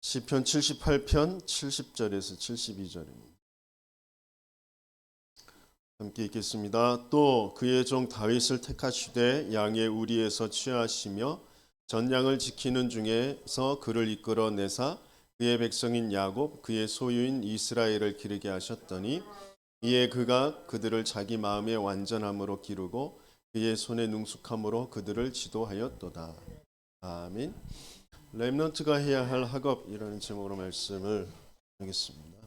시편 78편 70절에서 72절입니다. 함께 읽겠습니다. 또 그의 종 다윗을 택하시되 양의 우리에서 취하시며 전양을 지키는 중에서 그를 이끌어내사 그의 백성인 야곱 그의 소유인 이스라엘을 기르게 하셨더니 이에 그가 그들을 자기 마음의 완전함으로 기르고 그의 손의 능숙함으로 그들을 지도하였도다. 아멘. 렘넌트가 해야 할 학업이라는 제목으로 말씀을 하겠습니다.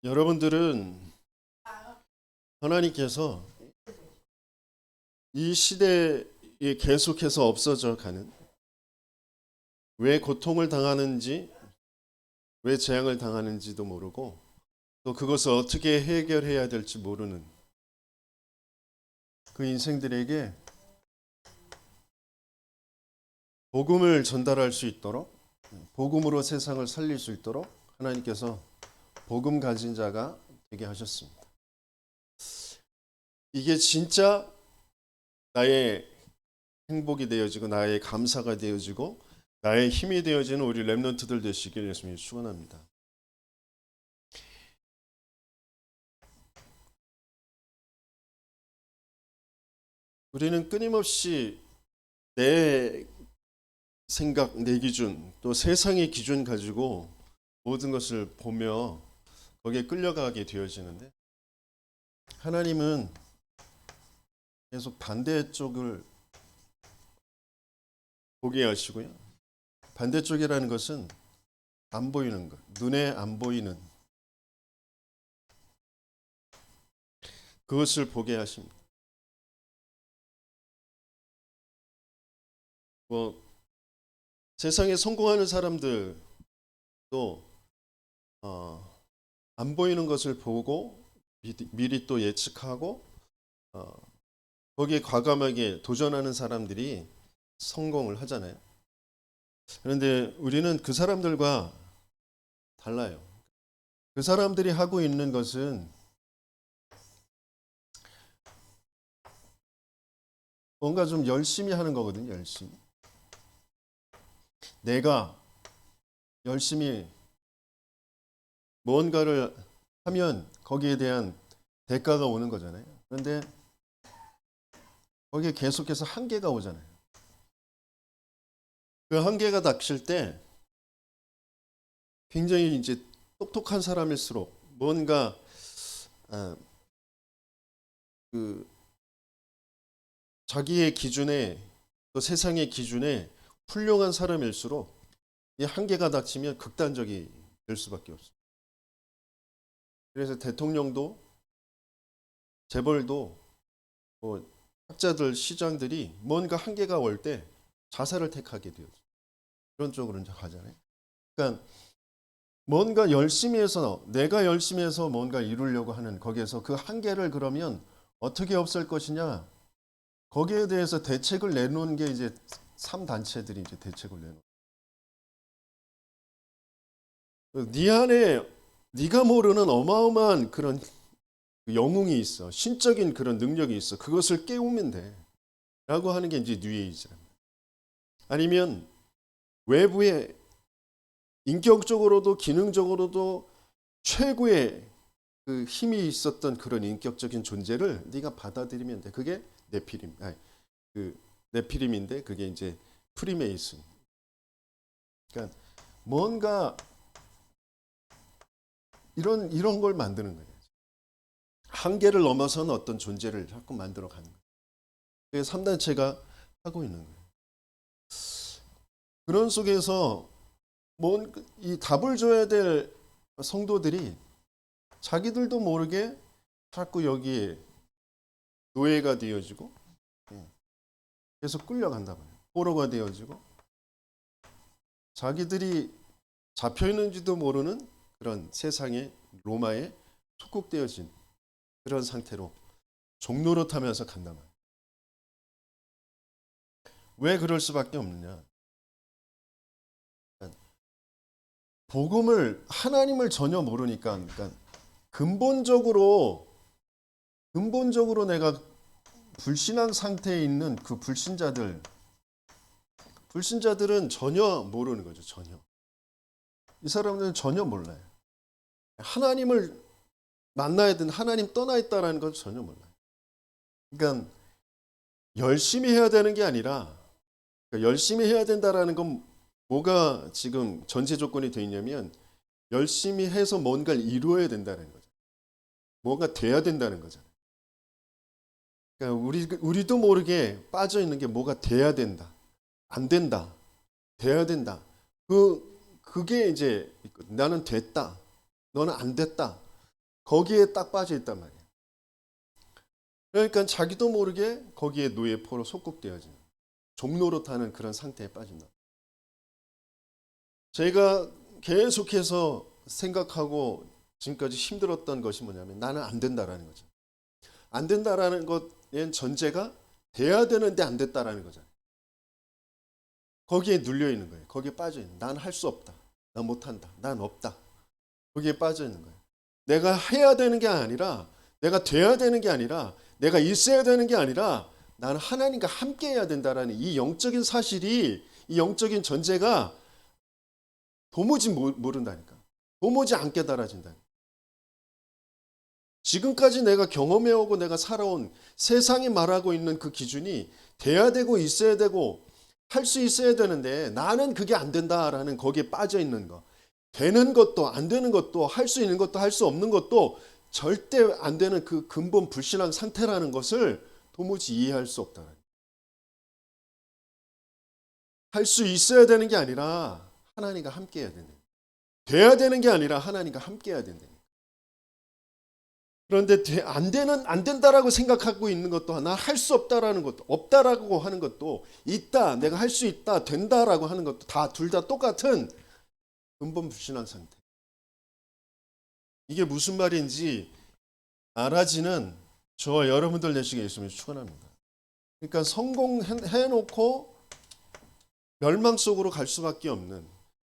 여러분들은 하나님께서 이 시대에 계속해서 없어져 가는, 왜 고통을 당하는지, 왜 재앙을 당하는지도 모르고 또 그것을 어떻게 해결해야 될지 모르는 그 인생들에게 복음을 전달할 수 있도록, 복음으로 세상을 살릴 수 있도록 하나님께서 복음 가진 자가 되게 하셨습니다. 이게 진짜 나의 행복이 되어지고 나의 감사가 되어지고 나의 힘이 되어지는 우리 렘넌트들 되시길 예수님이 축원합니다. 우리는 끊임없이 내 생각, 내 기준, 또 세상의 기준 가지고 모든 것을 보며 거기에 끌려가게 되어지는데, 하나님은 계속 반대쪽을 보게 하시고요. 반대쪽이라는 것은 안 보이는 것, 눈에 안 보이는 그것을 보게 하십니다. 세상에 성공하는 사람들도 안 보이는 것을 보고 미리 또 예측하고 거기에 과감하게 도전하는 사람들이 성공을 하잖아요. 그런데 우리는 그 사람들과 달라요. 그 사람들이 하고 있는 것은 뭔가 좀 열심히 하는 거거든요. 열심히. 내가 열심히 뭔가를 하면 거기에 대한 대가가 오는 거잖아요. 그런데 거기에 계속해서 한계가 오잖아요. 그 한계가 닥칠 때 굉장히 이제 똑똑한 사람일수록 뭔가 그 자기의 기준에, 또 세상의 기준에 훌륭한 사람일수록 이 한계가 닥치면 극단적이 될 수밖에 없어요. 그래서 대통령도 재벌도 학자들, 시장들이 뭔가 한계가 올 때 자살을 택하게 되죠. 그런 쪽으로 이제 가잖아요. 그러니까 뭔가 열심히 해서, 내가 열심히 해서 뭔가 이루려고 하는 거기에서 그 한계를 그러면 어떻게 없앨 것이냐, 거기에 대해서 대책을 내놓은 게 이제 3단체들이 이제 대책을 내놓은. 네 안에 네가 모르는 어마어마한 그런 영웅이 있어. 신적인 그런 능력이 있어. 그것을 깨우면 돼. 라고 하는 게 이제 뉴에이지랍니다. 아니면 외부에 인격적으로도 기능적으로도 최고의 그 힘이 있었던 그런 인격적인 존재를 네가 받아들이면 돼. 그게 네피림. 그 네피림인데 그게 이제 프리메이슨. 그러니까 뭔가 이런 걸 만드는 거예요. 한계를 넘어서는 어떤 존재를 자꾸 만들어 가는 거예요. 그게 3단체가 하고 있는 거예요. 그런 속에서 이 답을 줘야 될 성도들이 자기들도 모르게 자꾸 여기에 노예가 되어지고 계속 끌려간단 말이에요. 포로가 되어지고 자기들이 잡혀 있는지도 모르는 그런 세상의 로마에 속국되어진 그런 상태로 종로로 타면서 간단 말이에요. 왜 그럴 수밖에 없느냐? 복음을, 하나님을 전혀 모르니까, 그러니까 근본적으로 내가 불신한 상태에 있는 그 불신자들, 불신자들은 전혀 모르는 거죠. 전혀. 이 사람들은 전혀 몰라요. 하나님을 만나야 되는, 하나님 떠나 있다라는 건 전혀 몰라요. 그러니까 열심히 해야 되는 게 아니라, 그러니까 열심히 해야 된다라는 건 뭐가 지금 전제 조건이 되어 있냐면 열심히 해서 뭔가를 이루어야 된다는 거죠. 뭔가 돼야 된다는 거잖아요. 그러니까 우리도 모르게 빠져 있는 게 뭐가 돼야 된다, 안 된다, 돼야 된다. 그게 이제 나는 됐다, 너는 안 됐다. 거기에 딱 빠져 있단 말이에요. 그러니까 자기도 모르게 거기에 노예포로 속국되어지는, 종노릇하는 그런 상태에 빠진다. 제가 계속해서 생각하고 지금까지 힘들었던 것이 뭐냐면 나는 안 된다라는 거죠. 안 된다라는 것의 전제가 돼야 되는데 안 됐다라는 거잖아요. 거기에 눌려 있는 거예요. 거기에 빠져 있는. 난 할 수 없다. 난 못한다. 난 없다. 거기에 빠져 있는 거예요. 내가 해야 되는 게 아니라, 내가 돼야 되는 게 아니라, 내가 있어야 되는 게 아니라 나는 하나님과 함께 해야 된다라는 이 영적인 사실이, 이 영적인 전제가 도무지 모른다니까. 도무지 안 깨달아진다니까. 지금까지 내가 경험해오고 내가 살아온 세상이 말하고 있는 그 기준이 돼야 되고 있어야 되고 할 수 있어야 되는데 나는 그게 안 된다라는 거기에 빠져 있는 거. 되는 것도 안 되는 것도 할 수 있는 것도 할 수 없는 것도 절대 안 되는 그 근본 불신앙 상태라는 것을 도무지 이해할 수 없다. 할 수 있어야 되는 게 아니라 하나님과 함께 해야 된다. 돼야 되는 게 아니라 하나님과 함께 해야 된다. 그런데 안 된다라고 생각하고 있는 것도, 나 할 수 없다라는 것도, 없다라고 하는 것도, 있다, 내가 할 수 있다, 된다라고 하는 것도 다 둘 다 똑같은 근본 불신앙 상태. 이게 무슨 말인지 알아지는 저와 여러분들 내시게 있으면 축원합니다. 그러니까 성공해놓고 멸망 속으로 갈 수밖에 없는,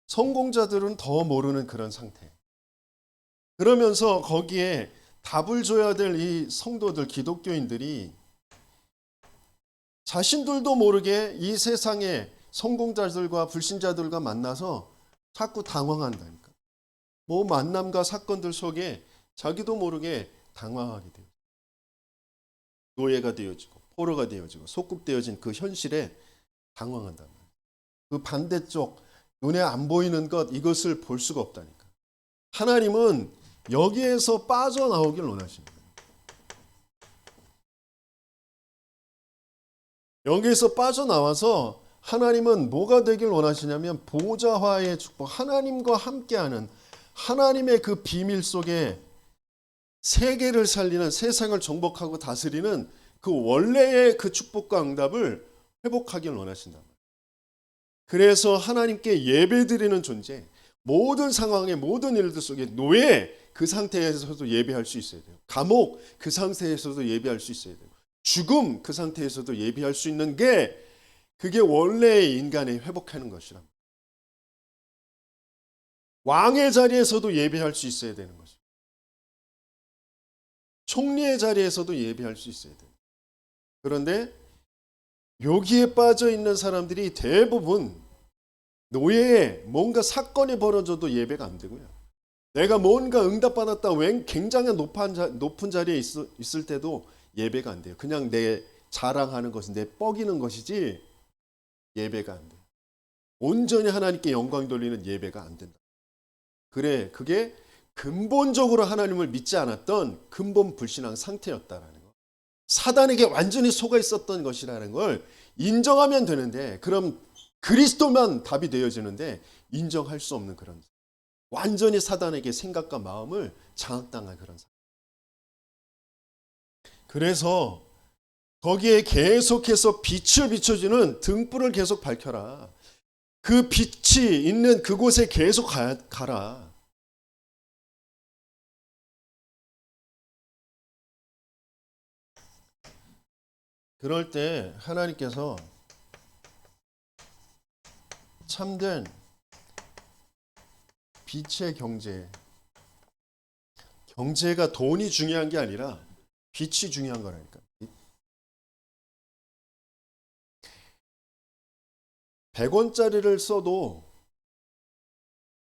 성공자들은 더 모르는 그런 상태. 그러면서 거기에 답을 줘야 될 이 성도들, 기독교인들이 자신들도 모르게 이 세상의 성공자들과 불신자들과 만나서 자꾸 당황한다니까. 뭐 만남과 사건들 속에 자기도 모르게 당황하게 돼요. 노예가 되어지고 포로가 되어지고 속국되어진 그 현실에 당황한단 말이에요. 그 반대쪽 눈에 안 보이는 것, 이것을 볼 수가 없다니까. 하나님은 여기에서 빠져나오길 원하십니다. 여기에서 빠져나와서 하나님은 뭐가 되길 원하시냐면 보좌화의 축복, 하나님과 함께하는, 하나님의 그 비밀 속에 세계를 살리는, 세상을 정복하고 다스리는 그 원래의 그 축복과 응답을 회복하길 원하신다. 그래서 하나님께 예배드리는 존재, 모든 상황의 모든 일들 속에 노예, 그 상태에서도 예배할 수 있어야 돼요. 감옥, 그 상태에서도 예배할 수 있어야 돼요. 죽음, 그 상태에서도 예배할 수 있는 게, 그게 원래의 인간의 회복하는 것이라. 왕의 자리에서도 예배할 수 있어야 되는 것이죠. 총리의 자리에서도 예배할 수 있어야 돼요. 그런데 여기에 빠져 있는 사람들이 대부분 노예에 뭔가 사건이 벌어져도 예배가 안 되고요. 내가 뭔가 응답받았다, 굉장히 높은 자리에 있을 때도 예배가 안 돼요. 그냥 내 자랑하는 것은, 내 뻐기는 것이지 예배가 안 돼요. 온전히 하나님께 영광 돌리는 예배가 안 된다. 그래, 그게 근본적으로 하나님을 믿지 않았던 근본 불신앙 상태였다라는 거. 사단에게 완전히 속아 있었던 것이라는 걸 인정하면 되는데, 그럼 그리스도만 답이 되어지는데 인정할 수 없는 그런, 완전히 사단에게 생각과 마음을 장악당한 그런 상태. 그래서 거기에 계속해서 빛을 비춰주는 등불을 계속 밝혀라. 그 빛이 있는 그곳에 계속 가라. 그럴 때 하나님께서 참된 빛의 경제가 돈이 중요한 게 아니라 빛이 중요한 거라니까. 100원짜리를 써도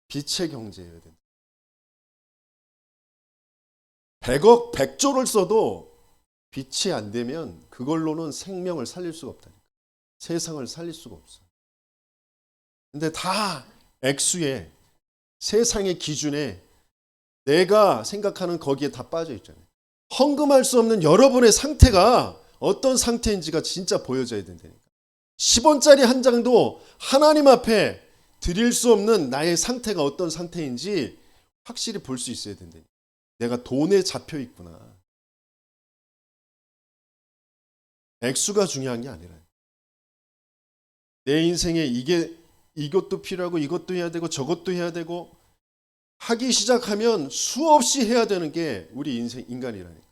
빛의 경제여야 된다. 100억, 100조를 써도 빛이 안 되면 그걸로는 생명을 살릴 수가 없다니까. 세상을 살릴 수가 없어. 근데 다 액수에, 세상의 기준에 내가 생각하는 거기에 다 빠져 있잖아요. 헌금할 수 없는 여러분의 상태가 어떤 상태인지가 진짜 보여져야 된다니까. 10원짜리 한 장도 하나님 앞에 드릴 수 없는 나의 상태가 어떤 상태인지 확실히 볼 수 있어야 된다니까. 내가 돈에 잡혀 있구나. 액수가 중요한 게 아니라 내 인생에 이것도 필요하고 이것도 해야 되고 저것도 해야 되고 하기 시작하면 수없이 해야 되는 게 우리 인간이라니까.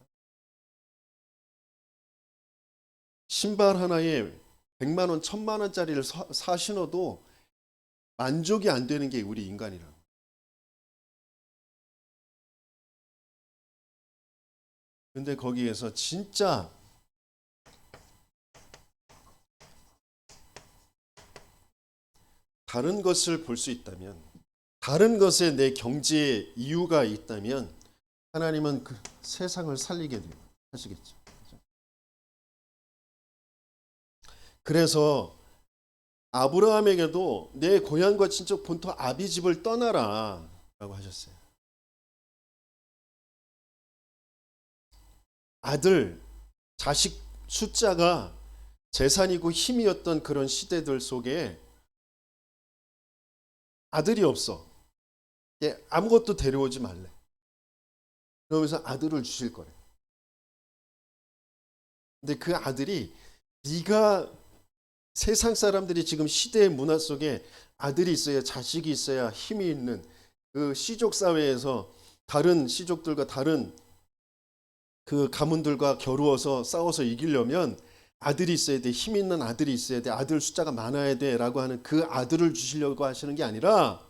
신발 하나에 100만 원, 1000만 원짜리를 사 신어도 만족이 안 되는 게 우리 인간이라고. 근데 거기에서 진짜 다른 것을 볼 수 있다면, 다른 것에 내 경제의 이유가 있다면 하나님은 그 세상을 살리게 돼요. 하시겠죠. 그래서 아브라함에게도 내 고향과 친척 본토 아비집을 떠나라 라고 하셨어요. 아들, 자식 숫자가 재산이고 힘이었던 그런 시대들 속에 아들이 없어. 아무것도 데려오지 말래. 그러면서 아들을 주실 거래. 근데 그 아들이 네가 세상 사람들이 지금 시대의 문화 속에 아들이 있어야, 자식이 있어야 힘이 있는 그 시족 사회에서 다른 시족들과 다른 그 가문들과 겨루어서 싸워서 이기려면 아들이 있어야 돼. 힘 있는 아들이 있어야 돼. 아들 숫자가 많아야 돼. 라고 하는 그 아들을 주시려고 하시는 게 아니라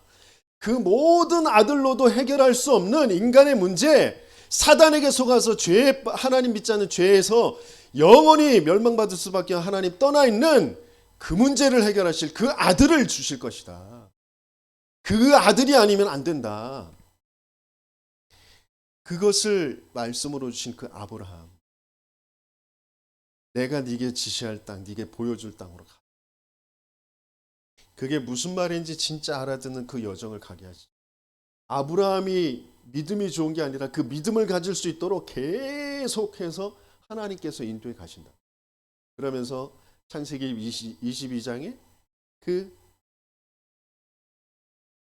그 모든 아들로도 해결할 수 없는 인간의 문제, 사단에게 속아서 하나님 믿지 않는 죄에서 영원히 멸망받을 수밖에 하나님 떠나 있는 그 문제를 해결하실 그 아들을 주실 것이다. 그 아들이 아니면 안 된다. 그것을 말씀으로 주신 그 아브라함. 내가 네게 지시할 땅, 네게 보여줄 땅으로 가. 그게 무슨 말인지 진짜 알아듣는 그 여정을 가게 하지. 아브라함이 믿음이 좋은 게 아니라 그 믿음을 가질 수 있도록 계속해서 하나님께서 인도해 가신다. 그러면서 창세기 22장에 그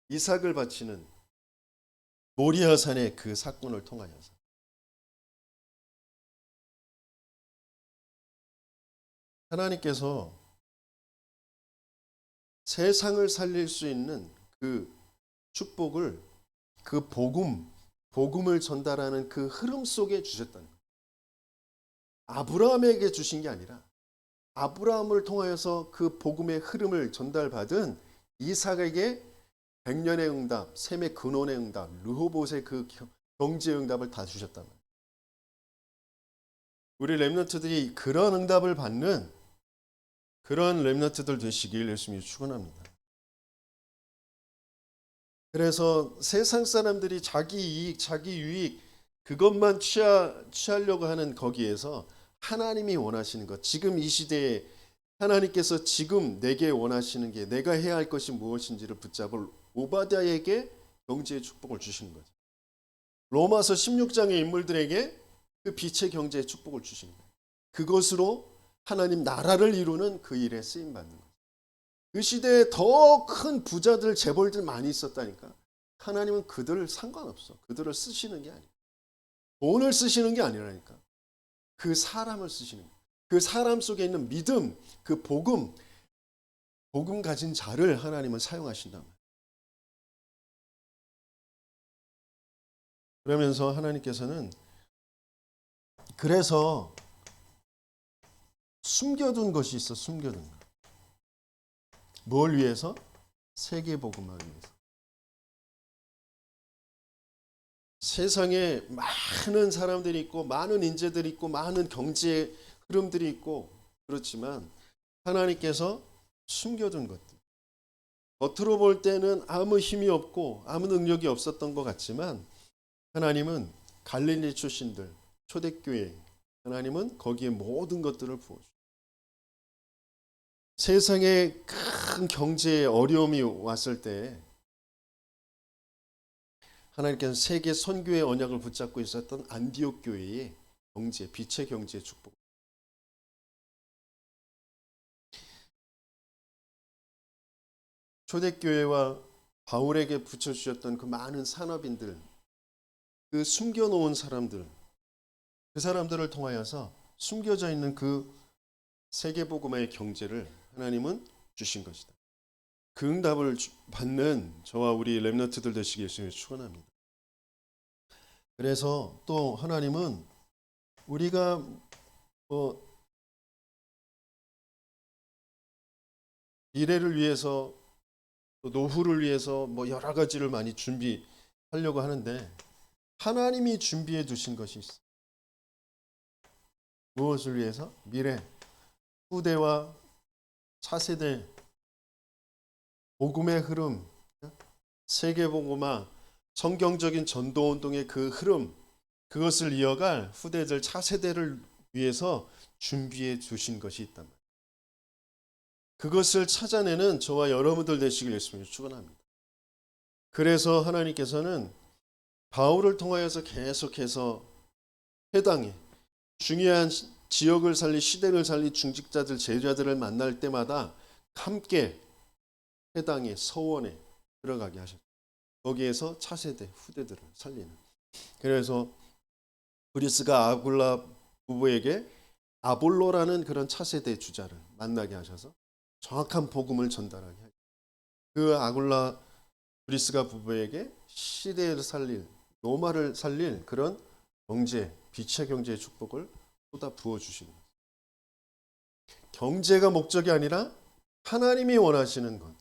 이삭을 바치는 모리아산의 그 사건을 통하여서 하나님께서 세상을 살릴 수 있는 그 축복을, 그 복음을 전달하는 그 흐름 속에 주셨다는 거예요. 아브라함에게 주신 게 아니라 아브라함을 통하여서 그 복음의 흐름을 전달받은 이삭에게 100년의 응답, 셈의 근원의 응답, 르호봇의 그 경제의 응답을 다 주셨단 말이에요. 우리 렘넌트들이 그런 응답을 받는 그런 렘넌트들 되시길 예수님이 축원합니다. 그래서 세상 사람들이 자기 이익, 자기 유익 그것만 취하려고 하는 거기에서 하나님이 원하시는 것, 지금 이 시대에 하나님께서 지금 내게 원하시는 게, 내가 해야 할 것이 무엇인지를 붙잡을 오바댜에게 경제의 축복을 주시는 거죠. 로마서 16장의 인물들에게 그 빛의 경제의 축복을 주신 거예요. 그것으로 하나님 나라를 이루는 그 일에 쓰임 받는 거예요. 그 시대에 더 큰 부자들, 재벌들 많이 있었다니까. 하나님은 그들을 상관없어. 그들을 쓰시는 게 아니에요. 돈을 쓰시는 게 아니라니까. 그 사람을 쓰시는 거예요. 그 사람 속에 있는 믿음, 그 복음 가진 자를 하나님은 사용하신단 말이에요. 그러면서 하나님께서는 그래서 숨겨둔 것이 있어. 숨겨둔 것. 뭘 위해서? 세계복음을 위해서. 세상에 많은 사람들이 있고 많은 인재들이 있고 많은 경제 흐름들이 있고 그렇지만 하나님께서 숨겨둔 것들, 겉으로 볼 때는 아무 힘이 없고 아무 능력이 없었던 것 같지만 하나님은 갈릴리 출신들, 초대교회, 하나님은 거기에 모든 것들을 부어주셔요. 세상에 큰 경제의 어려움이 왔을 때 하나님께서 세계 선교의 언약을 붙잡고 있었던 안디옥 교회의 경제, 빛의 경제의 축복. 초대교회와 바울에게 붙여주셨던 그 많은 산업인들, 그 숨겨놓은 사람들, 그 사람들을 통하여서 숨겨져 있는 그 세계복음화의 경제를 하나님은 주신 것이다. 그 응답을 받는 저와 우리 렘넌트들 되시기 예수님을 축원합니다. 그래서 또 하나님은 우리가 미래를 위해서 또 노후를 위해서 여러 가지를 많이 준비하려고 하는데 하나님이 준비해 두신 것이 있어요. 무엇을 위해서? 미래, 후대와 차세대, 복음의 흐름, 세계복음화, 성경적인 전도운동의 그 흐름, 그것을 이어갈 후대들, 차세대를 위해서 준비해 주신 것이 있단 말이에요. 그것을 찾아내는 저와 여러분들 되시길 예수님을 축원합니다. 그래서 하나님께서는 바울을 통하여서 계속해서 회당에 중요한 지역을 살리 시대를 살리 중직자들 제자들을 만날 때마다 함께 회당에 서원에 들어가게 하셨죠. 거기에서 차세대 후대들을 살리는. 그래서 브리스가 아굴라 부부에게 아볼로라는 그런 차세대 주자를 만나게 하셔서 정확한 복음을 전달하게 하죠. 그 아굴라 브리스가 부부에게 시대를 살릴, 로마를 살릴 그런 경제, 빛의 경제의 축복을 쏟아 부어주시는 거예요. 경제가 목적이 아니라 하나님이 원하시는 것,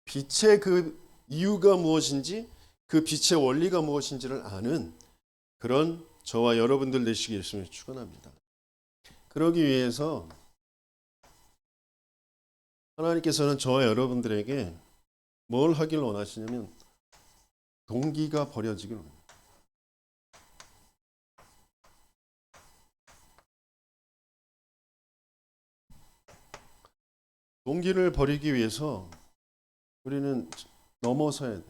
빛의 그 이유가 무엇인지, 그 빛의 원리가 무엇인지를 아는 그런 저와 여러분들 되시기 예수님을 축원합니다. 그러기 위해서 하나님께서는 저와 여러분들에게 뭘 하길 원하시냐면 동기가 버려지길 원합니다. 동기를 버리기 위해서 우리는 넘어서야 돼.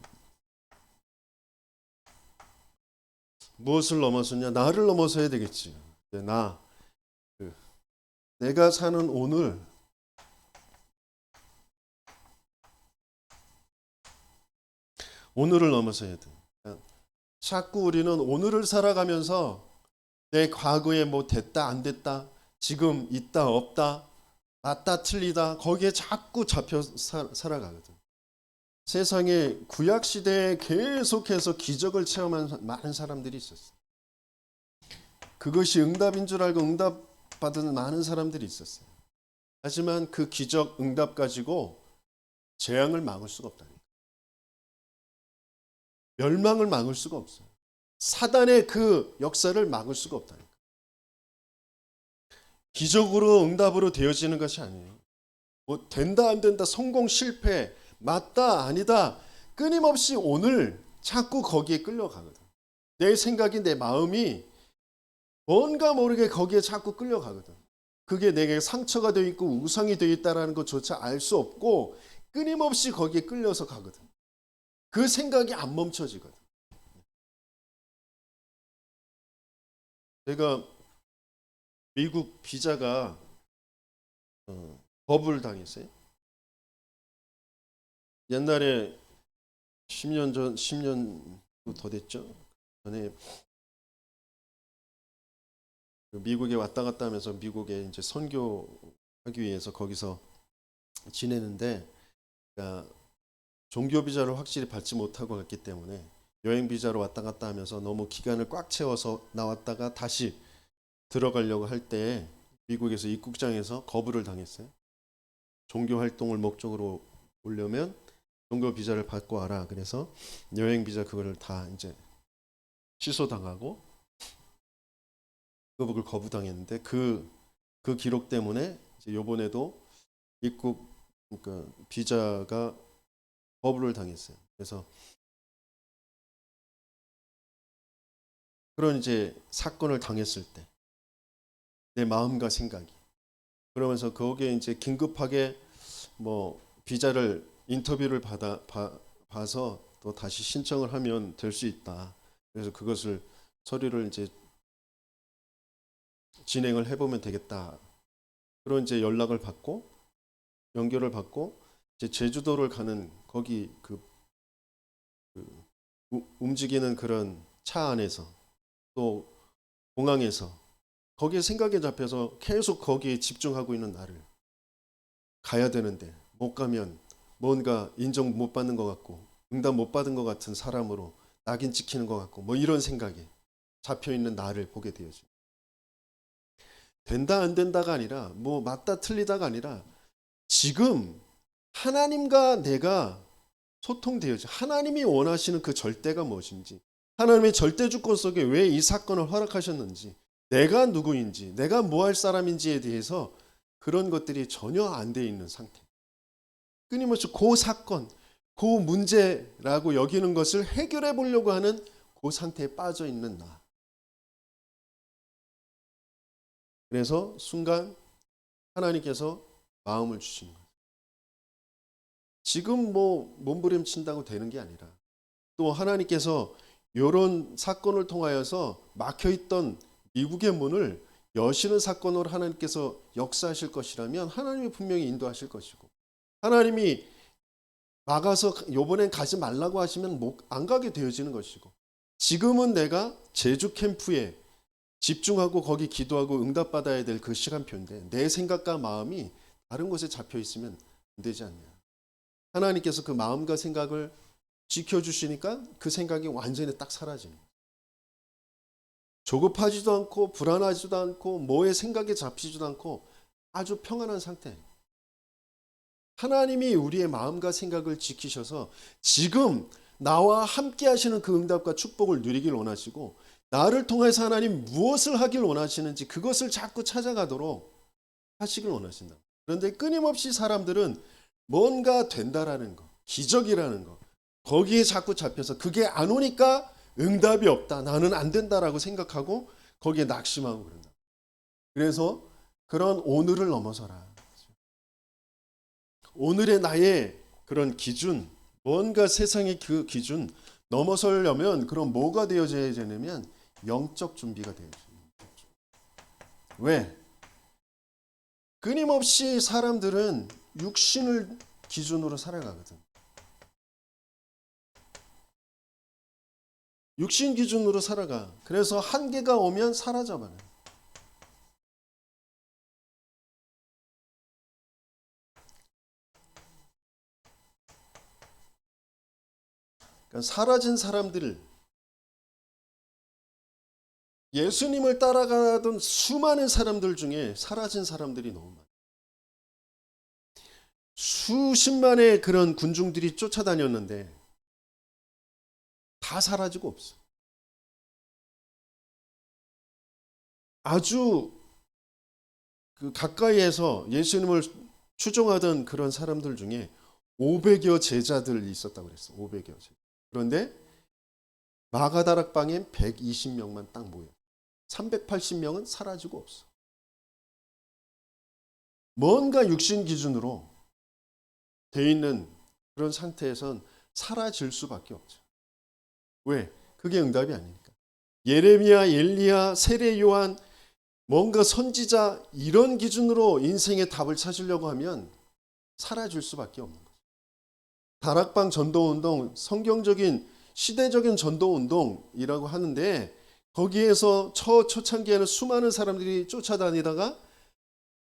무엇을 넘어서냐? 나를 넘어서야 되겠지. 내가 사는 오늘을 넘어서야 돼. 자꾸 우리는 오늘을 살아가면서 내 과거에 됐다 안 됐다, 지금 있다 없다, 맞다 틀리다, 거기에 자꾸 잡혀 살아가거든. 세상에 구약 시대에 계속해서 기적을 체험한 많은 사람들이 있었어. 그것이 응답인 줄 알고 응답받은 많은 사람들이 있었어요. 하지만 그 기적 응답 가지고 재앙을 막을 수가 없다니까. 멸망을 막을 수가 없어요. 사단의 그 역사를 막을 수가 없다니까. 기적으로 응답으로 되어지는 것이 아니에요. 된다 안 된다, 성공 실패, 맞다 아니다, 끊임없이 오늘 자꾸 거기에 끌려가거든. 내 생각이, 내 마음이 뭔가 모르게 거기에 자꾸 끌려가거든. 그게 내게 상처가 되어 있고 우상이 되어 있다는 것조차 알 수 없고 끊임없이 거기에 끌려서 가거든. 그 생각이 안 멈춰지거든. 제가 미국 비자가 거부를 당했어요. 옛날에 10년 더 됐죠. 전에 미국에 왔다 갔다 하면서 미국에 이제 선교하기 위해서 거기서 지내는데, 그러니까 종교 비자를 확실히 받지 못하고 갔기 때문에 여행 비자로 왔다 갔다 하면서 너무 기간을 꽉 채워서 나왔다가 다시 들어가려고 할 때 미국에서 입국장에서 거부를 당했어요. 종교 활동을 목적으로 오려면 종교 비자를 받고 와라. 그래서 여행 비자 그거를 다 이제 취소당하고 그걸 거부당했는데 그 기록 때문에 이제 요번에도 입국, 그러니까 비자가 거부를 당했어요. 그래서 그런 이제 사건을 당했을 때 내 마음과 생각이, 그러면서 거기에 이제 긴급하게 뭐 비자를 인터뷰를 봐서 또 다시 신청을 하면 될 수 있다. 그래서 그것을 서류를 이제 진행을 해보면 되겠다. 그런 이제 연락을 받고 연결을 받고 이제 제주도를 가는 거기 움직이는 그런 차 안에서 또 공항에서 거기에 생각에 잡혀서 계속 거기에 집중하고 있는 나를, 가야 되는데 못 가면 뭔가 인정 못 받는 것 같고 응답 못 받은 것 같은 사람으로 낙인 찍히는 것 같고 뭐 이런 생각에 잡혀 있는 나를 보게 되어져. 된다 안 된다가 아니라 뭐 맞다 틀리다가 아니라 지금 하나님과 내가 소통되어져. 하나님이 원하시는 그 절대가 무엇인지, 하나님의 절대 주권 속에 왜 이 사건을 허락하셨는지, 내가 누구인지, 내가 뭐 할 사람인지에 대해서 그런 것들이 전혀 안 돼 있는 상태. 끊임없이 그 사건, 그 문제라고 여기는 것을 해결해 보려고 하는 그 상태에 빠져 있는 나. 그래서 순간 하나님께서 마음을 주시는 거예요. 지금 뭐 몸부림친다고 되는 게 아니라 또 하나님께서 이런 사건을 통하여서 막혀있던 미국의 문을 여시는 사건으로 하나님께서 역사하실 것이라면 하나님이 분명히 인도하실 것이고, 하나님이 막아서 이번엔 가지 말라고 하시면 안 가게 되어지는 것이고, 지금은 내가 제주 캠프에 집중하고 거기 기도하고 응답받아야 될 그 시간표인데 내 생각과 마음이 다른 곳에 잡혀 있으면 안 되지 않냐. 하나님께서 그 마음과 생각을 지켜주시니까 그 생각이 완전히 딱 사라지는 거예요. 조급하지도 않고 불안하지도 않고 뭐에 생각에 잡히지도 않고 아주 평안한 상태. 하나님이 우리의 마음과 생각을 지키셔서 지금 나와 함께 하시는 그 응답과 축복을 누리길 원하시고, 나를 통해서 하나님 무엇을 하길 원하시는지 그것을 자꾸 찾아가도록 하시길 원하신다. 그런데 끊임없이 사람들은 뭔가 된다라는 거, 기적이라는 거, 거기에 자꾸 잡혀서 그게 안 오니까 응답이 없다, 나는 안 된다라고 생각하고 거기에 낙심하고 그런다. 그래서 그런 오늘을 넘어서라. 오늘의 나의 그런 기준, 뭔가 세상의 그 기준 넘어서려면 그럼 뭐가 되어져야 되냐면 영적 준비가 되어져요. 왜? 끊임없이 사람들은 육신을 기준으로 살아가거든. 육신 기준으로 살아가. 그래서 한계가 오면 사라져버려. 그러니까 사라진 사람들, 예수님을 따라가던 수많은 사람들 중에 사라진 사람들이 너무 많아요. 수십만의 그런 군중들이 쫓아다녔는데 다 사라지고 없어. 아주 그 가까이에서 예수님을 추종하던 그런 사람들 중에 500여 제자들이 있었다고 그랬어. 500여 제자. 그런데 마가다락방엔 120명만 딱 모여. 380명은 사라지고 없어. 뭔가 육신 기준으로 돼 있는 그런 상태에선 사라질 수밖에 없죠. 왜? 그게 응답이 아니니까. 예레미야, 엘리야, 세례 요한, 뭔가 선지자 이런 기준으로 인생의 답을 찾으려고 하면 사라질 수밖에 없는 거죠. 다락방 전도운동, 성경적인 시대적인 전도운동이라고 하는데 거기에서 초창기에는 수많은 사람들이 쫓아다니다가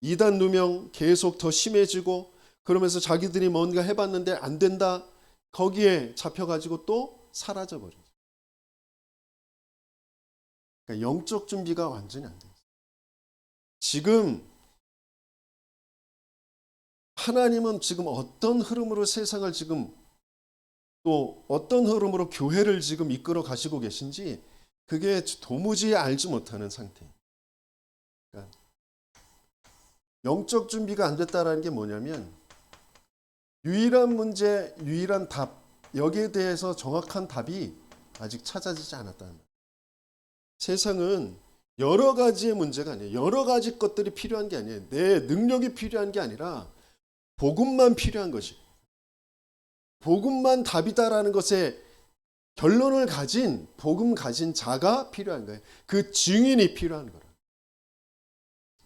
이단 누명 계속 더 심해지고 그러면서 자기들이 뭔가 해봤는데 안 된다. 거기에 잡혀가지고 또 사라져버려요. 그러니까 영적 준비가 완전히 안 돼요. 지금 하나님은 지금 어떤 흐름으로 세상을 지금 또 어떤 흐름으로 교회를 지금 이끌어 가시고 계신지 그게 도무지 알지 못하는 상태. 그러니까 영적 준비가 안 됐다라는 게 뭐냐면 유일한 문제, 유일한 답, 여기에 대해서 정확한 답이 아직 찾아지지 않았다는 거예요. 세상은 여러 가지의 문제가 아니에요. 여러 가지 것들이 필요한 게 아니에요. 내 능력이 필요한 게 아니라 복음만 필요한 것이. 복음만 답이다라는 것에 결론을 가진 복음 가진 자가 필요한 거예요. 그 증인이 필요한 거라.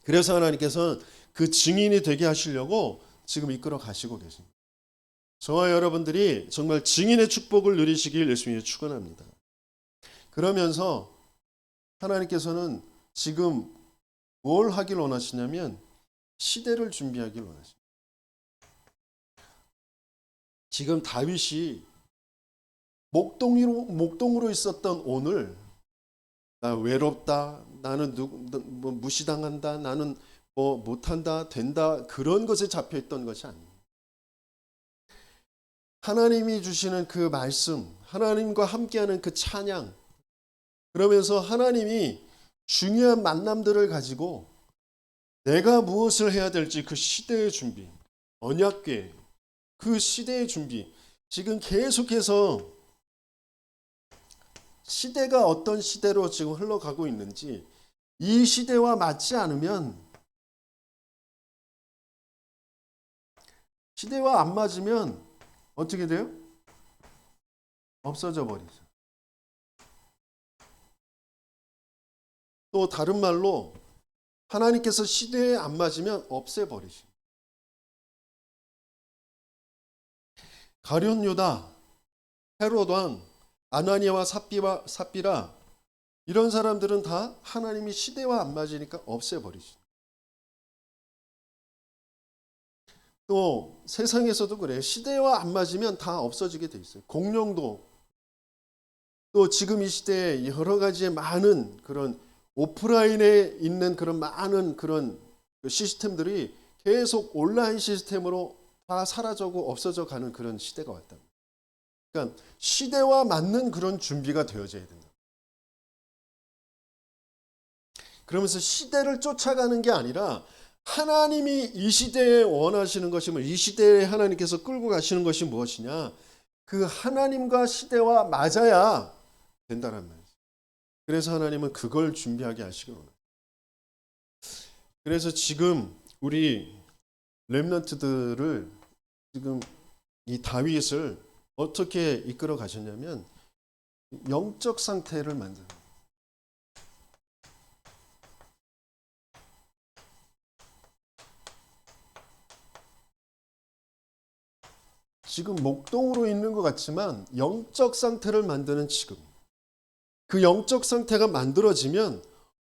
그래서 하나님께서는 그 증인이 되게 하시려고 지금 이끌어 가시고 계십니다. 저와 여러분들이 정말 증인의 축복을 누리시길 예수님이 축원합니다. 그러면서 하나님께서는 지금 뭘 하길 원하시냐면 시대를 준비하길 원하십니다. 지금 다윗이 목동으로 있었던 오늘, 나 외롭다, 나는 뭐 무시당한다, 나는 뭐 못한다, 된다, 그런 것에 잡혀있던 것이 아닙니다. 하나님이 주시는 그 말씀, 하나님과 함께하는 그 찬양, 그러면서 하나님이 중요한 만남들을 가지고 내가 무엇을 해야 될지 그 시대의 준비, 언약궤, 그 시대의 준비, 지금 계속해서 시대가 어떤 시대로 지금 흘러가고 있는지 이 시대와 맞지 않으면, 시대와 안 맞으면 어떻게 돼요? 없어져 버리죠. 또 다른 말로 하나님께서 시대에 안 맞으면 없애버리죠. 가룟 유다, 헤롯 왕, 아나니아와 삽비라 이런 사람들은 다 하나님이 시대와 안 맞으니까 없애버리죠. 또 세상에서도 그래요. 시대와 안 맞으면 다 없어지게 돼 있어요. 공룡도 또 지금 이 시대에 여러 가지의 많은 그런 오프라인에 있는 그런 많은 그런 시스템들이 계속 온라인 시스템으로 다 사라져고 없어져 가는 그런 시대가 왔다. 그러니까 시대와 맞는 그런 준비가 되어져야 된다. 그러면서 시대를 쫓아가는 게 아니라 하나님이 이 시대에 원하시는 것이 이 시대에 하나님께서 끌고 가시는 것이 무엇이냐, 그 하나님과 시대와 맞아야 된다는 말이에요. 그래서 하나님은 그걸 준비하게 하시기 원합니다. 그래서 지금 우리 렘넌트들을 지금 이 다윗을 어떻게 이끌어 가셨냐면 영적 상태를 만드는, 지금 목동으로 있는 것 같지만 영적 상태를 만드는 지금, 그 영적 상태가 만들어지면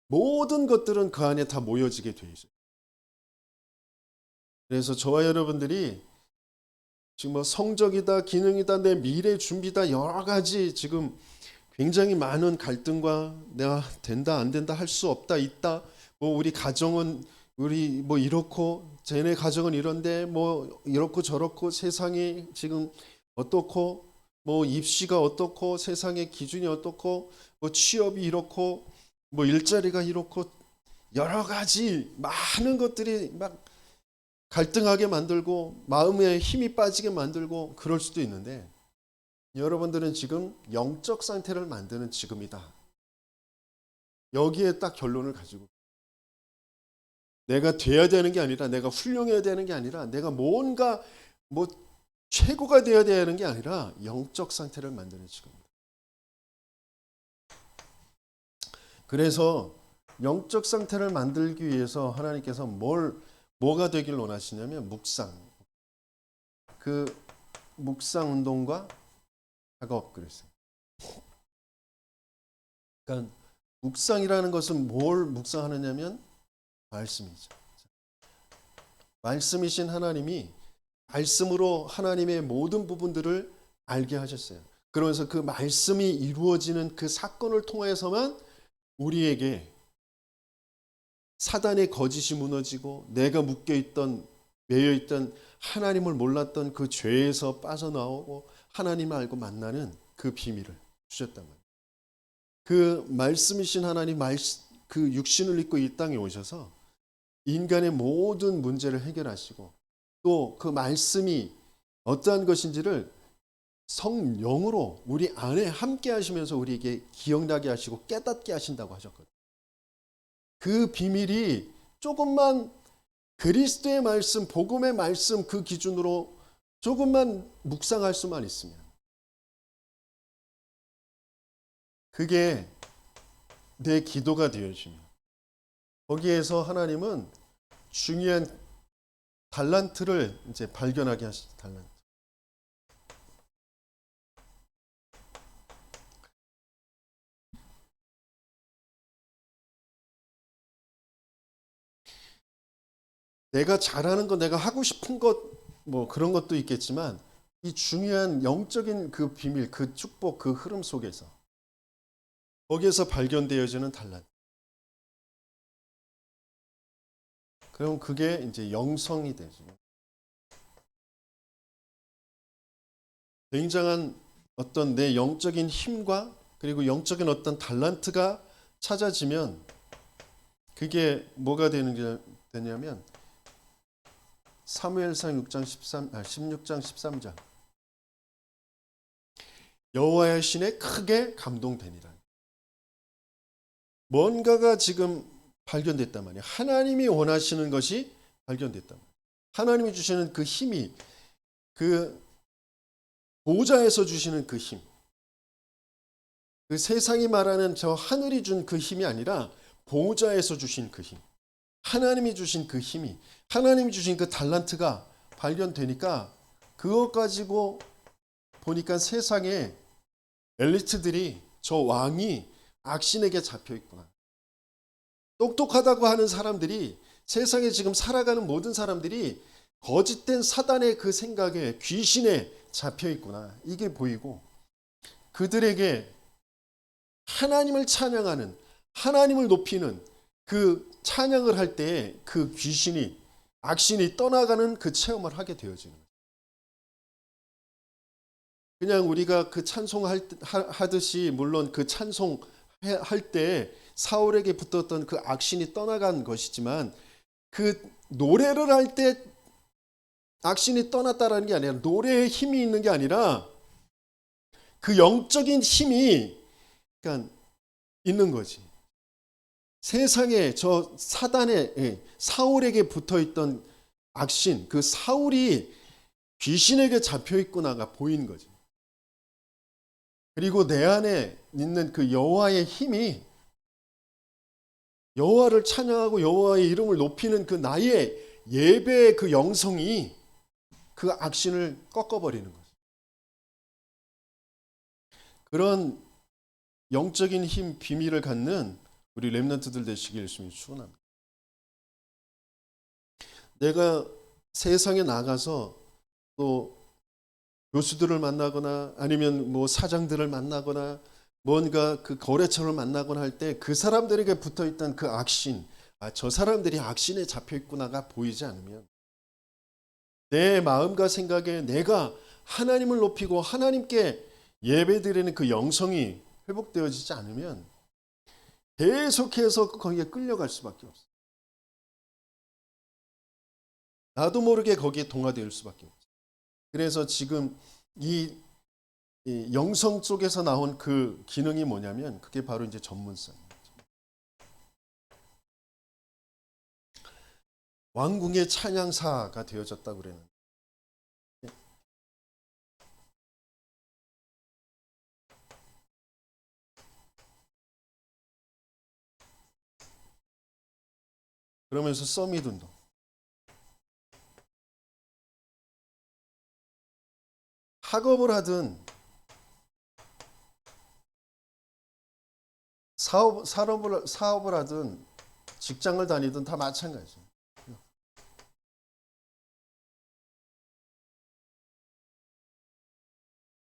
모든 것들은 그 안에 다 모여지게 돼 있어요. 그래서 저와 여러분들이 지금 뭐 성적이다, 기능이다, 내 미래 준비다, 여러 가지 지금 굉장히 많은 갈등과 내가 된다, 안 된다, 할 수 없다, 있다, 뭐 우리 가정은 우리 뭐 이렇고 쟤네 가정은 이런데 뭐 이렇고 저렇고 세상이 지금 어떻고 뭐 입시가 어떻고 세상의 기준이 어떻고 뭐 취업이 이렇고 뭐 일자리가 이렇고 여러 가지 많은 것들이 막 갈등하게 만들고 마음에 힘이 빠지게 만들고 그럴 수도 있는데, 여러분들은 지금 영적 상태를 만드는 지금이다. 여기에 딱 결론을 가지고, 내가 돼야 되는 게 아니라, 내가 훌륭해야 되는 게 아니라, 내가 뭔가 뭐 최고가 되어야 되는 게 아니라 영적 상태를 만드는 지금이다. 그래서 영적 상태를 만들기 위해서 하나님께서 뭐가 되길 원하시냐면 묵상. 그 묵상 운동과 작업 그랬어요. 그러니까 묵상이라는 것은 뭘 묵상하느냐면 말씀이죠. 말씀이신 하나님이 말씀으로 하나님의 모든 부분들을 알게 하셨어요. 그러면서 그 말씀이 이루어지는 그 사건을 통해서만 우리에게 사단의 거짓이 무너지고 내가 묶여있던 매여있던 하나님을 몰랐던 그 죄에서 빠져나오고 하나님을 알고 만나는 그 비밀을 주셨단 말이에요. 그 말씀이신 하나님, 그 육신을 입고 이 땅에 오셔서 인간의 모든 문제를 해결하시고 또 그 말씀이 어떠한 것인지를 성령으로 우리 안에 함께 하시면서 우리에게 기억나게 하시고 깨닫게 하신다고 하셨거든요. 그 비밀이 조금만 그리스도의 말씀, 복음의 말씀 그 기준으로 조금만 묵상할 수만 있으면 그게 내 기도가 되어지면 거기에서 하나님은 중요한 달란트를 이제 발견하게 하시죠. 달란트. 내가 잘하는 것, 내가 하고 싶은 것, 뭐 그런 것도 있겠지만 이 중요한 영적인 그 비밀, 그 축복, 그 흐름 속에서 거기에서 발견되어지는 달란트. 그럼 그게 이제 영성이 되죠. 굉장한 어떤 내 영적인 힘과 그리고 영적인 어떤 달란트가 찾아지면 그게 뭐가 되냐면 사무엘상 16장 13절 여호와의 신에 크게 감동되니라. 뭔가가 지금 발견됐단 말이에요. 하나님이 원하시는 것이 발견됐단 말이에요. 하나님이 주시는 그 힘이 그 보좌에서 주시는 그 힘, 그 세상이 말하는 저 하늘이 준 그 힘이 아니라 보좌에서 주신 그 힘, 하나님이 주신 그 힘이, 하나님이 주신 그 달란트가 발견되니까 그것 가지고 보니까 세상에 엘리트들이 저 왕이 악신에게 잡혀 있구나. 똑똑하다고 하는 사람들이 세상에 지금 살아가는 모든 사람들이 거짓된 사단의 그 생각에 귀신에 잡혀 있구나. 이게 보이고 그들에게 하나님을 찬양하는 하나님을 높이는 그 찬양을 할 때에 그 귀신이 악신이 떠나가는 그 체험을 하게 되어지는 거예요. 그냥 우리가 그 찬송하듯이 물론 그 찬송할 때 사울에게 붙었던 그 악신이 떠나간 것이지만 그 노래를 할 때 악신이 떠났다라는 게 아니라 노래에 힘이 있는 게 아니라 그 영적인 힘이 그러니까 있는 거지. 세상에 저 사단의 사울에게 붙어있던 악신 그 사울이 귀신에게 잡혀 있구나가 보이는 거지. 그리고 내 안에 있는 그 여호와의 힘이 여호와를 찬양하고 여호와의 이름을 높이는 그 나의 예배의 그 영성이 그 악신을 꺾어버리는 거죠. 그런 영적인 힘 비밀을 갖는 우리 렘넌트들 되시길 열심히 축원합니다. 내가 세상에 나가서 또 교수들을 만나거나 아니면 뭐 사장들을 만나거나 뭔가 그 거래처를 만나거나 할 때 그 사람들에게 붙어있던 그 악신, 저 사람들이 악신에 잡혀있구나가 보이지 않으면 내 마음과 생각에 내가 하나님을 높이고 하나님께 예배드리는 그 영성이 회복되어지지 않으면 계속해서 거기에 끌려갈 수밖에 없어요. 나도 모르게 거기에 동화될 수밖에 없어요. 그래서 지금 이 영성 쪽에서 나온 그 기능이 뭐냐면 그게 바로 이제 전문성입니다. 왕궁의 찬양사가 되어졌다고 그러는. 그러면서 서밋 운동. 학업을 하든 사업을 하든 직장을 다니든 다 마찬가지예요.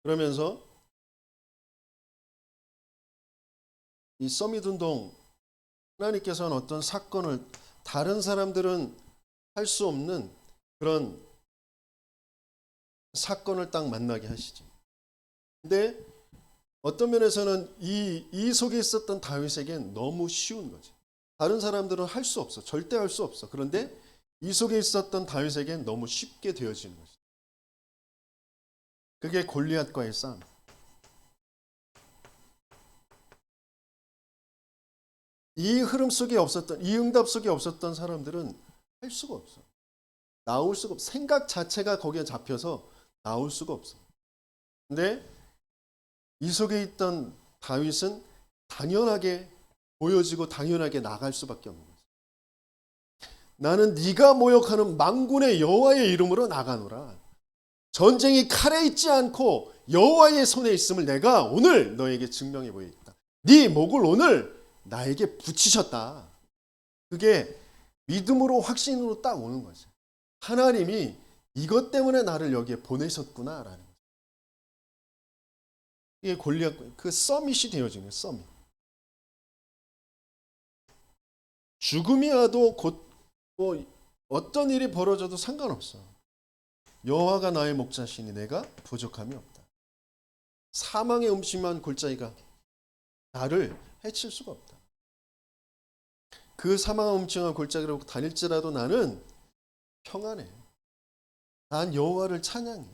그러면서 이 서밋 운동 하나님께서는 어떤 사건을 다른 사람들은 할 수 없는 그런 사건을 딱 만나게 하시죠. 근데 어떤 면에서는 이 속에 있었던 다윗에겐 너무 쉬운 거지. 다른 사람들은 할 수 없어. 절대 할 수 없어. 그런데 이 속에 있었던 다윗에겐 너무 쉽게 되어지는 거지. 그게 골리앗과의 싸움. 이 흐름 속에 없었던, 이 응답 속에 없었던 사람들은 할 수가 없어. 나올 수가 없어. 생각 자체가 거기에 잡혀서 나올 수가 없어. 근데 이 속에 있던 다윗은 당연하게 보여지고 당연하게 나갈 수밖에 없는 거죠. 나는 네가 모욕하는 만군의 여호와의 이름으로 나가노라. 전쟁이 칼에 있지 않고 여호와의 손에 있음을 내가 오늘 너에게 증명해 보이겠다. 네 목을 오늘 나에게 붙이셨다. 그게 믿음으로 확신으로 딱 오는 거죠. 하나님이 이것 때문에 나를 여기에 보내셨구나라는 거죠. 이게 골리앗, 그 서밋이 되어지는 거예요. 서밋. 죽음이 와도 곧 뭐 어떤 일이 벌어져도 상관없어. 여호와가 나의 목자시니 내가 부족함이 없다. 사망의 음침한 골짜기가 나를 해칠 수가 없다. 그 사망의 음침한 골짜기로 다닐지라도 나는 평안해. 난 여호와를 찬양해.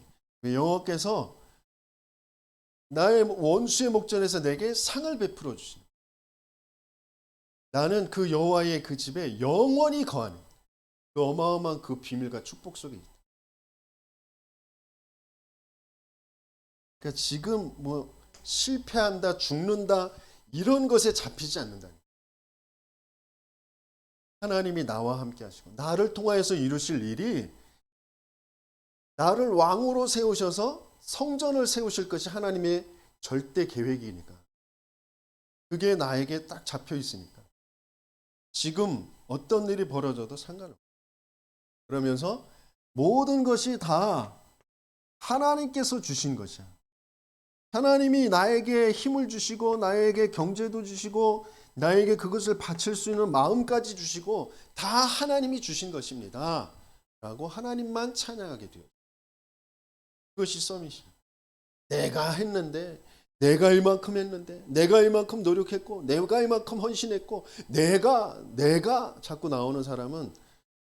여호와께서 나의 원수의 목전에서 내게 상을 베풀어 주시니 나는 그 여호와의 그 집에 영원히 거하는 그 어마어마한 그 비밀과 축복 속에 있다. 그러니까 지금 뭐 실패한다, 죽는다 이런 것에 잡히지 않는다. 하나님이 나와 함께 하시고 나를 통하여서 이루실 일이 나를 왕으로 세우셔서 성전을 세우실 것이 하나님의 절대 계획이니까. 그게 나에게 딱 잡혀 있으니까. 지금 어떤 일이 벌어져도 상관없어요. 그러면서 모든 것이 다 하나님께서 주신 것이야. 하나님이 나에게 힘을 주시고 나에게 경제도 주시고 나에게 그것을 바칠 수 있는 마음까지 주시고 다 하나님이 주신 것입니다. 라고 하나님만 찬양하게 돼요. 그것이 서밋이야. 내가 했는데, 내가 이만큼 했는데, 내가 이만큼 노력했고, 내가 이만큼 헌신했고, 내가 자꾸 나오는 사람은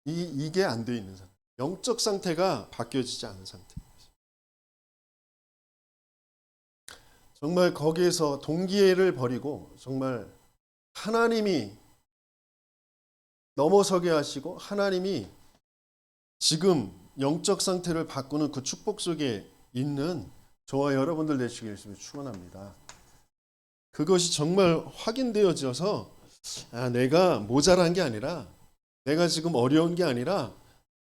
이게 안 돼 있는 사람. 영적 상태가 바뀌어지지 않은 상태. 정말 거기에서 동기를 버리고 정말 하나님이 넘어서게 하시고 하나님이 지금 영적 상태를 바꾸는 그 축복 속에 있는 저와 여러분들 되시길 축원합니다. 그것이 정말 확인되어져서 내가 모자란 게 아니라 내가 지금 어려운 게 아니라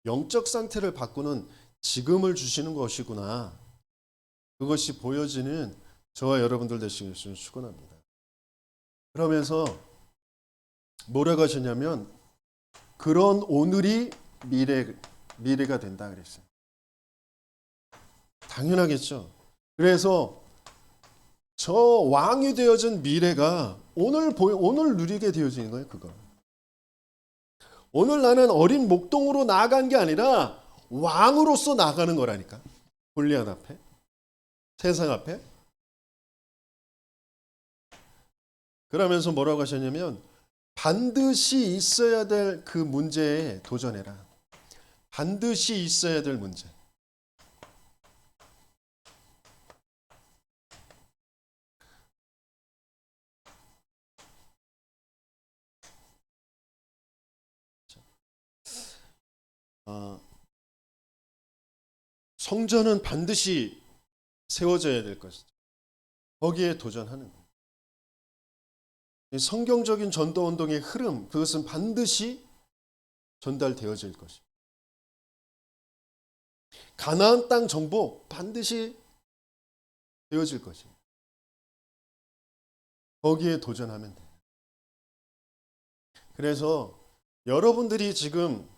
영적 상태를 바꾸는 지금을 주시는 것이구나. 그것이 보여지는 저와 여러분들 되시길 축원합니다. 그러면서 뭐라고 하셨냐면 그런 오늘이 미래가 된다 그랬어요. 당연하겠죠. 그래서 저 왕이 되어진 미래가 오늘 누리게 되어지는 거예요. 그거. 오늘 나는 어린 목동으로 나아간 게 아니라 왕으로서 나가는 거라니까. 골리앗 앞에, 세상 앞에. 그러면서 뭐라고 하셨냐면 반드시 있어야 될 그 문제에 도전해라. 반드시 있어야 될 문제. 성전은 반드시 세워져야 될 것이죠. 거기에 도전하는 거예요. 성경적인 전도운동의 흐름, 그것은 반드시 전달되어질 것이에요. 가나안 땅 정복 반드시 되어질 것이에요. 거기에 도전하면 돼요. 그래서 여러분들이 지금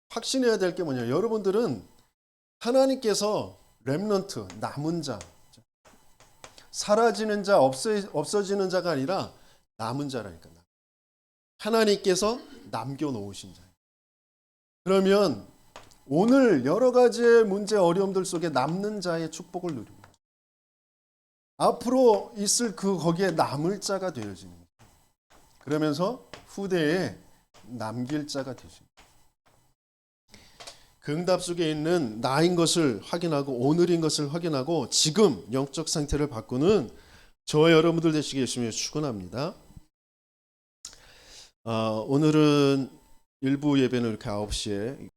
확신해야 될 게 뭐냐? 여러분들은 하나님께서 렘넌트, 남은 자, 사라지는 자, 없어지는 자가 아니라 남은 자라니까. 하나님께서 남겨놓으신 자. 그러면 오늘 여러 가지의 문제, 어려움들 속에 남는 자의 축복을 누리고 앞으로 있을 거기에 남을 자가 되어지는 거예요. 그러면서 후대에 남길 자가 되십니다. 그 응답 속에 있는 나인 것을 확인하고 오늘인 것을 확인하고 지금 영적 상태를 바꾸는 저와 여러분들 되시기 예수님을 축원합니다. 오늘은 일부 예배는 이렇게 9시에